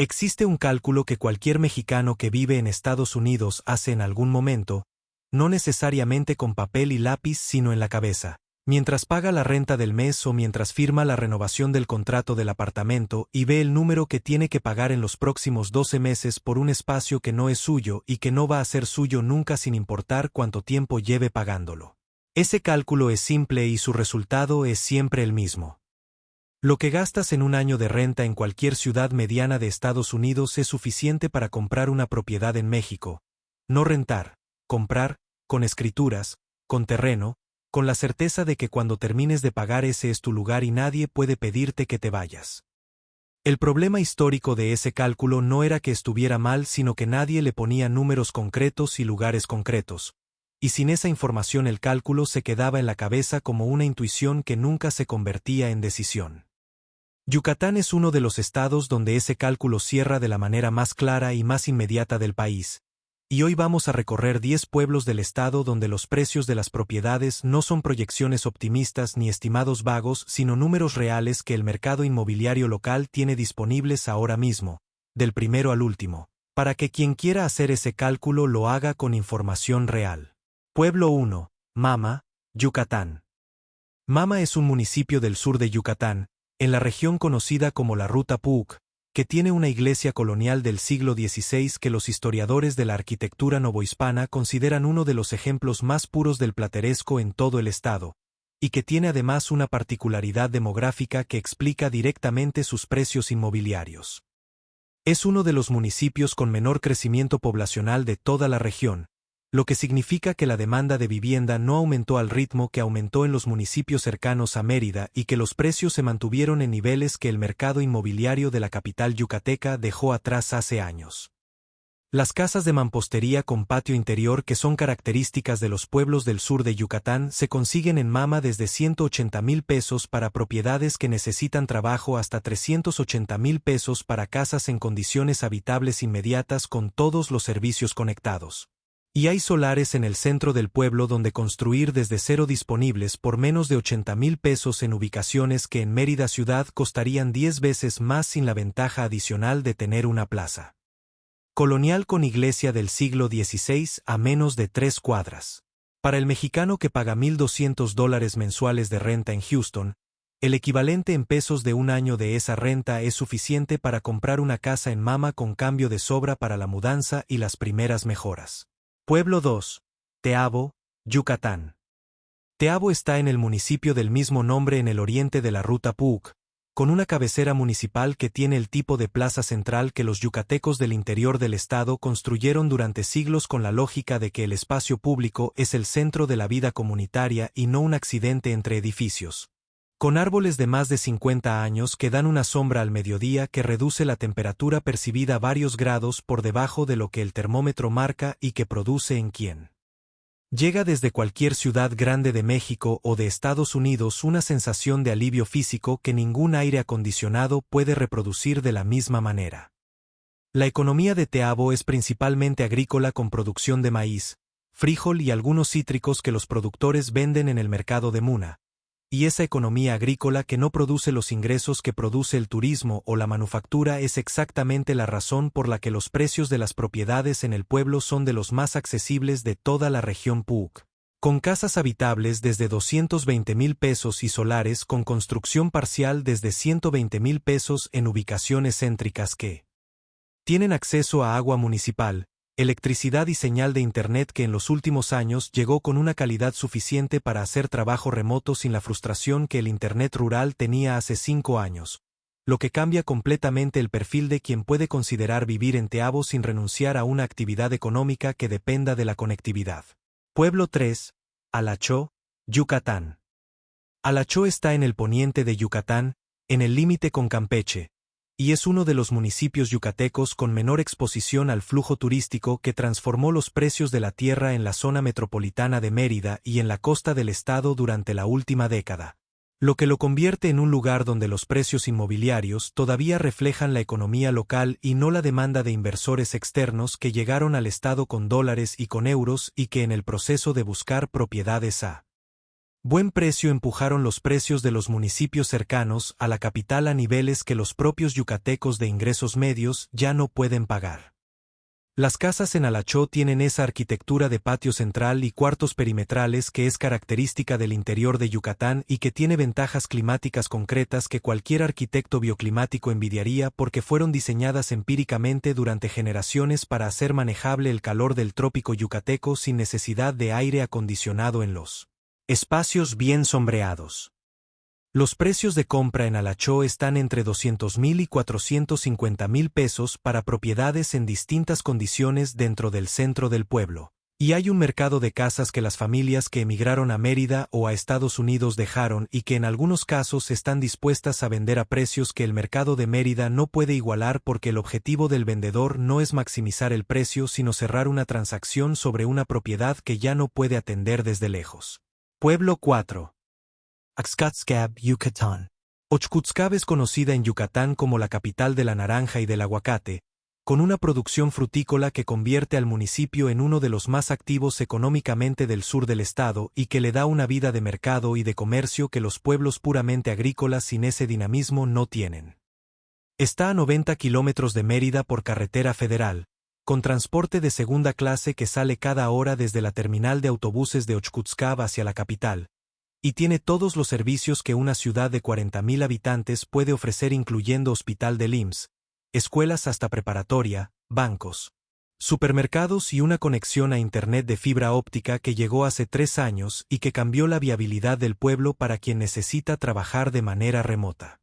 Existe un cálculo que cualquier mexicano que vive en Estados Unidos hace en algún momento, no necesariamente con papel y lápiz sino en la cabeza, mientras paga la renta del mes o mientras firma la renovación del contrato del apartamento y ve el número que tiene que pagar en los próximos 12 meses por un espacio que no es suyo y que no va a ser suyo nunca sin importar cuánto tiempo lleve pagándolo. Ese cálculo es simple y su resultado es siempre el mismo. Lo que gastas en un año de renta en cualquier ciudad mediana de Estados Unidos es suficiente para comprar una propiedad en México. No rentar, comprar, con escrituras, con terreno, con la certeza de que cuando termines de pagar ese es tu lugar y nadie puede pedirte que te vayas. El problema histórico de ese cálculo no era que estuviera mal sino que nadie le ponía números concretos y lugares concretos. Y sin esa información el cálculo se quedaba en la cabeza como una intuición que nunca se convertía en decisión. Yucatán es uno de los estados donde ese cálculo cierra de la manera más clara y más inmediata del país. Y hoy vamos a recorrer 10 pueblos del estado donde los precios de las propiedades no son proyecciones optimistas ni estimados vagos sino números reales que el mercado inmobiliario local tiene disponibles ahora mismo, del primero al último, para que quien quiera hacer ese cálculo lo haga con información real. Pueblo 1, Mama, Yucatán. Mama es un municipio del sur de Yucatán, en la región conocida como la Ruta Puuc, que tiene una iglesia colonial del siglo XVI que los historiadores de la arquitectura novohispana consideran uno de los ejemplos más puros del plateresco en todo el estado, y que tiene además una particularidad demográfica que explica directamente sus precios inmobiliarios. Es uno de los municipios con menor crecimiento poblacional de toda la región, lo que significa que la demanda de vivienda no aumentó al ritmo que aumentó en los municipios cercanos a Mérida y que los precios se mantuvieron en niveles que el mercado inmobiliario de la capital yucateca dejó atrás hace años. Las casas de mampostería con patio interior que son características de los pueblos del sur de Yucatán se consiguen en Mama desde 180,000 pesos para propiedades que necesitan trabajo hasta 380,000 pesos para casas en condiciones habitables inmediatas con todos los servicios conectados. Y hay solares en el centro del pueblo donde construir desde cero disponibles por menos de 80,000 pesos en ubicaciones que en Mérida ciudad costarían 10 veces más sin la ventaja adicional de tener una plaza colonial con iglesia del siglo XVI a menos de 3 cuadras. Para el mexicano que paga $1,200 mensuales de renta en Houston, el equivalente en pesos de un año de esa renta es suficiente para comprar una casa en Mama con cambio de sobra para la mudanza y las primeras mejoras. Pueblo 2, Teabo, Yucatán. Teabo está en el municipio del mismo nombre en el oriente de la Ruta Puuc, con una cabecera municipal que tiene el tipo de plaza central que los yucatecos del interior del estado construyeron durante siglos con la lógica de que el espacio público es el centro de la vida comunitaria y no un accidente entre edificios. Con árboles de más de 50 años que dan una sombra al mediodía que reduce la temperatura percibida varios grados por debajo de lo que el termómetro marca y que produce en quien llega desde cualquier ciudad grande de México o de Estados Unidos una sensación de alivio físico que ningún aire acondicionado puede reproducir de la misma manera. La economía de Teabo es principalmente agrícola con producción de maíz, frijol y algunos cítricos que los productores venden en el mercado de Muna. Y esa economía agrícola que no produce los ingresos que produce el turismo o la manufactura es exactamente la razón por la que los precios de las propiedades en el pueblo son de los más accesibles de toda la región Puuc. Con casas habitables desde 220,000 pesos y solares con construcción parcial desde 120,000 pesos en ubicaciones céntricas que tienen acceso a agua municipal, electricidad y señal de Internet que en los últimos años llegó con una calidad suficiente para hacer trabajo remoto sin la frustración que el Internet rural tenía hace 5 años, lo que cambia completamente el perfil de quien puede considerar vivir en Teabo sin renunciar a una actividad económica que dependa de la conectividad. Pueblo 3, Alachó, Yucatán. Alachó está en el poniente de Yucatán, en el límite con Campeche, y es uno de los municipios yucatecos con menor exposición al flujo turístico que transformó los precios de la tierra en la zona metropolitana de Mérida y en la costa del estado durante la última década, lo que lo convierte en un lugar donde los precios inmobiliarios todavía reflejan la economía local y no la demanda de inversores externos que llegaron al estado con dólares y con euros y que en el proceso de buscar propiedades a Buen precio empujaron los precios de los municipios cercanos a la capital a niveles que los propios yucatecos de ingresos medios ya no pueden pagar. Las casas en Alachó tienen esa arquitectura de patio central y cuartos perimetrales que es característica del interior de Yucatán y que tiene ventajas climáticas concretas que cualquier arquitecto bioclimático envidiaría porque fueron diseñadas empíricamente durante generaciones para hacer manejable el calor del trópico yucateco sin necesidad de aire acondicionado en los espacios bien sombreados. Los precios de compra en Alachó están entre 200,000 y 450,000 pesos para propiedades en distintas condiciones dentro del centro del pueblo. Y hay un mercado de casas que las familias que emigraron a Mérida o a Estados Unidos dejaron y que en algunos casos están dispuestas a vender a precios que el mercado de Mérida no puede igualar porque el objetivo del vendedor no es maximizar el precio sino cerrar una transacción sobre una propiedad que ya no puede atender desde lejos. Pueblo 4. Oxkutzcab, Yucatán. Oxkutzcab es conocida en Yucatán como la capital de la naranja y del aguacate, con una producción frutícola que convierte al municipio en uno de los más activos económicamente del sur del estado y que le da una vida de mercado y de comercio que los pueblos puramente agrícolas sin ese dinamismo no tienen. Está a 90 kilómetros de Mérida por carretera federal, con transporte de segunda clase que sale cada hora desde la terminal de autobuses de Oxkutzcab hacia la capital, y tiene todos los servicios que una ciudad de 40,000 habitantes puede ofrecer incluyendo hospital del IMSS, escuelas hasta preparatoria, bancos, supermercados y una conexión a Internet de fibra óptica que llegó hace 3 años y que cambió la viabilidad del pueblo para quien necesita trabajar de manera remota.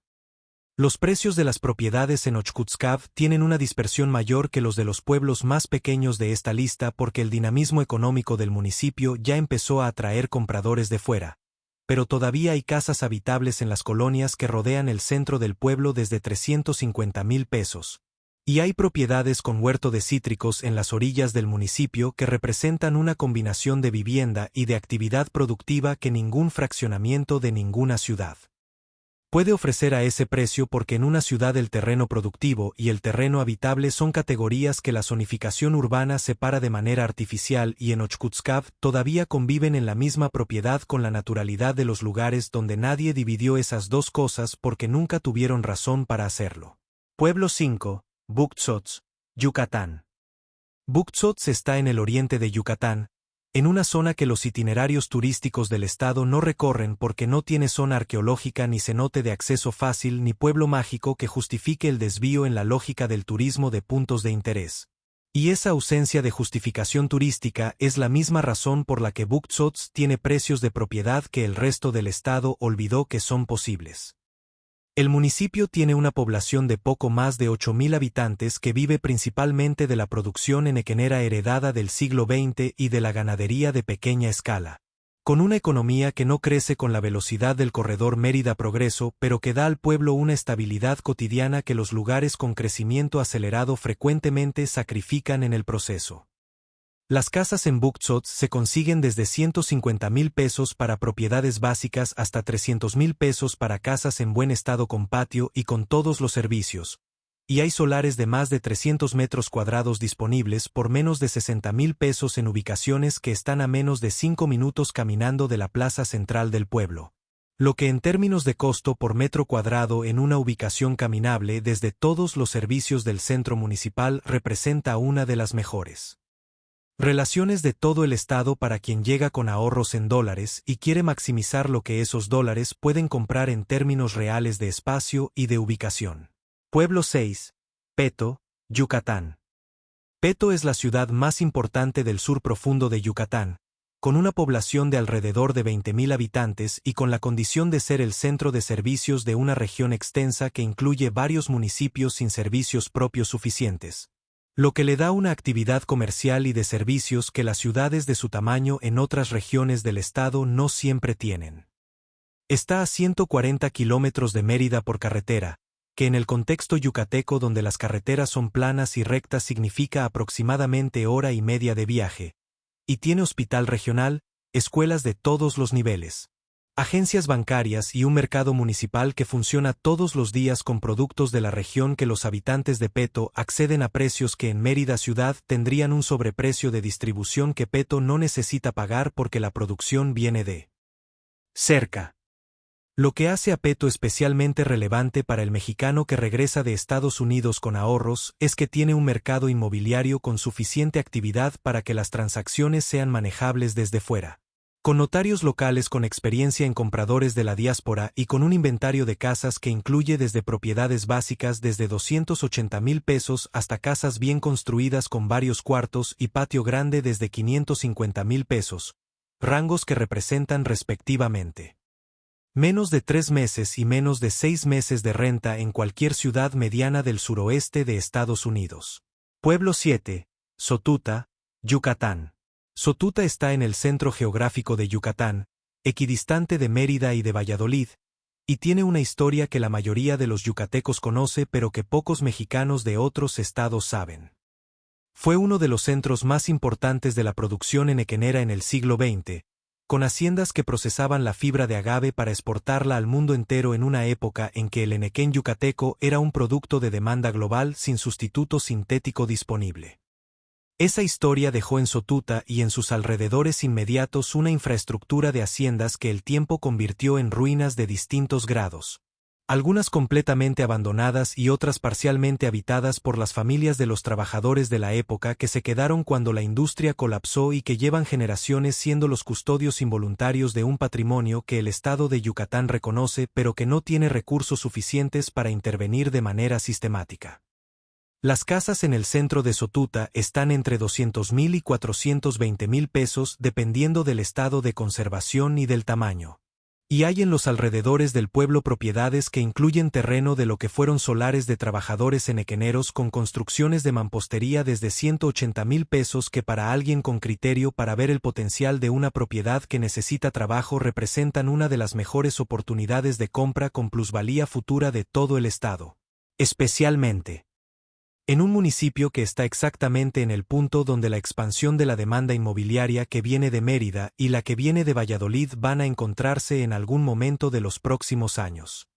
Los precios de las propiedades en Oxkutzcab tienen una dispersión mayor que los de los pueblos más pequeños de esta lista porque el dinamismo económico del municipio ya empezó a atraer compradores de fuera. Pero todavía hay casas habitables en las colonias que rodean el centro del pueblo desde 350,000 pesos. Y hay propiedades con huerto de cítricos en las orillas del municipio que representan una combinación de vivienda y de actividad productiva que ningún fraccionamiento de ninguna ciudad puede ofrecer a ese precio porque en una ciudad el terreno productivo y el terreno habitable son categorías que la zonificación urbana separa de manera artificial y en Oxkutzcab todavía conviven en la misma propiedad con la naturalidad de los lugares donde nadie dividió esas dos cosas porque nunca tuvieron razón para hacerlo. Pueblo 5, Buctzots, Yucatán. Buctzots está en el oriente de Yucatán, en una zona que los itinerarios turísticos del estado no recorren porque no tiene zona arqueológica ni cenote de acceso fácil ni pueblo mágico que justifique el desvío en la lógica del turismo de puntos de interés. Y esa ausencia de justificación turística es la misma razón por la que Buctzots tiene precios de propiedad que el resto del estado olvidó que son posibles. El municipio tiene una población de poco más de 8,000 habitantes que vive principalmente de la producción enequenera heredada del siglo XX y de la ganadería de pequeña escala. Con una economía que no crece con la velocidad del corredor Mérida-Progreso, pero que da al pueblo una estabilidad cotidiana que los lugares con crecimiento acelerado frecuentemente sacrifican en el proceso. Las casas en Buctzots se consiguen desde 150,000 pesos para propiedades básicas hasta 300,000 pesos para casas en buen estado con patio y con todos los servicios. Y hay solares de más de 300 metros cuadrados disponibles por menos de 60,000 pesos en ubicaciones que están a menos de 5 minutos caminando de la plaza central del pueblo. Lo que en términos de costo por metro cuadrado en una ubicación caminable desde todos los servicios del centro municipal representa una de las mejores relaciones de todo el estado para quien llega con ahorros en dólares y quiere maximizar lo que esos dólares pueden comprar en términos reales de espacio y de ubicación. Pueblo 6. Peto, Yucatán. Peto es la ciudad más importante del sur profundo de Yucatán, con una población de alrededor de 20,000 habitantes y con la condición de ser el centro de servicios de una región extensa que incluye varios municipios sin servicios propios suficientes, lo que le da una actividad comercial y de servicios que las ciudades de su tamaño en otras regiones del estado no siempre tienen. Está a 140 kilómetros de Mérida por carretera, que en el contexto yucateco donde las carreteras son planas y rectas significa aproximadamente hora y media de viaje, y tiene hospital regional, escuelas de todos los niveles, agencias bancarias y un mercado municipal que funciona todos los días con productos de la región que los habitantes de Peto acceden a precios que en Mérida ciudad tendrían un sobreprecio de distribución que Peto no necesita pagar porque la producción viene de Cerca. Lo que hace a Peto especialmente relevante para el mexicano que regresa de Estados Unidos con ahorros es que tiene un mercado inmobiliario con suficiente actividad para que las transacciones sean manejables desde fuera. Con notarios locales con experiencia en compradores de la diáspora y con un inventario de casas que incluye desde propiedades básicas desde 280,000 pesos hasta casas bien construidas con varios cuartos y patio grande desde 550,000 pesos, rangos que representan respectivamente menos de 3 meses y menos de 6 meses de renta en cualquier ciudad mediana del suroeste de Estados Unidos. Pueblo 7, Sotuta, Yucatán. Sotuta está en el centro geográfico de Yucatán, equidistante de Mérida y de Valladolid, y tiene una historia que la mayoría de los yucatecos conoce pero que pocos mexicanos de otros estados saben. Fue uno de los centros más importantes de la producción enequenera en el siglo XX, con haciendas que procesaban la fibra de agave para exportarla al mundo entero en una época en que el enequén yucateco era un producto de demanda global sin sustituto sintético disponible. Esa historia dejó en Sotuta y en sus alrededores inmediatos una infraestructura de haciendas que el tiempo convirtió en ruinas de distintos grados. Algunas completamente abandonadas y otras parcialmente habitadas por las familias de los trabajadores de la época que se quedaron cuando la industria colapsó y que llevan generaciones siendo los custodios involuntarios de un patrimonio que el estado de Yucatán reconoce pero que no tiene recursos suficientes para intervenir de manera sistemática. Las casas en el centro de Sotuta están entre 200,000 y 420,000 pesos dependiendo del estado de conservación y del tamaño. Y hay en los alrededores del pueblo propiedades que incluyen terreno de lo que fueron solares de trabajadores enequeneros con construcciones de mampostería desde 180,000 pesos que para alguien con criterio para ver el potencial de una propiedad que necesita trabajo representan una de las mejores oportunidades de compra con plusvalía futura de todo el estado. Especialmente en un municipio que está exactamente en el punto donde la expansión de la demanda inmobiliaria que viene de Mérida y la que viene de Valladolid van a encontrarse en algún momento de los próximos años.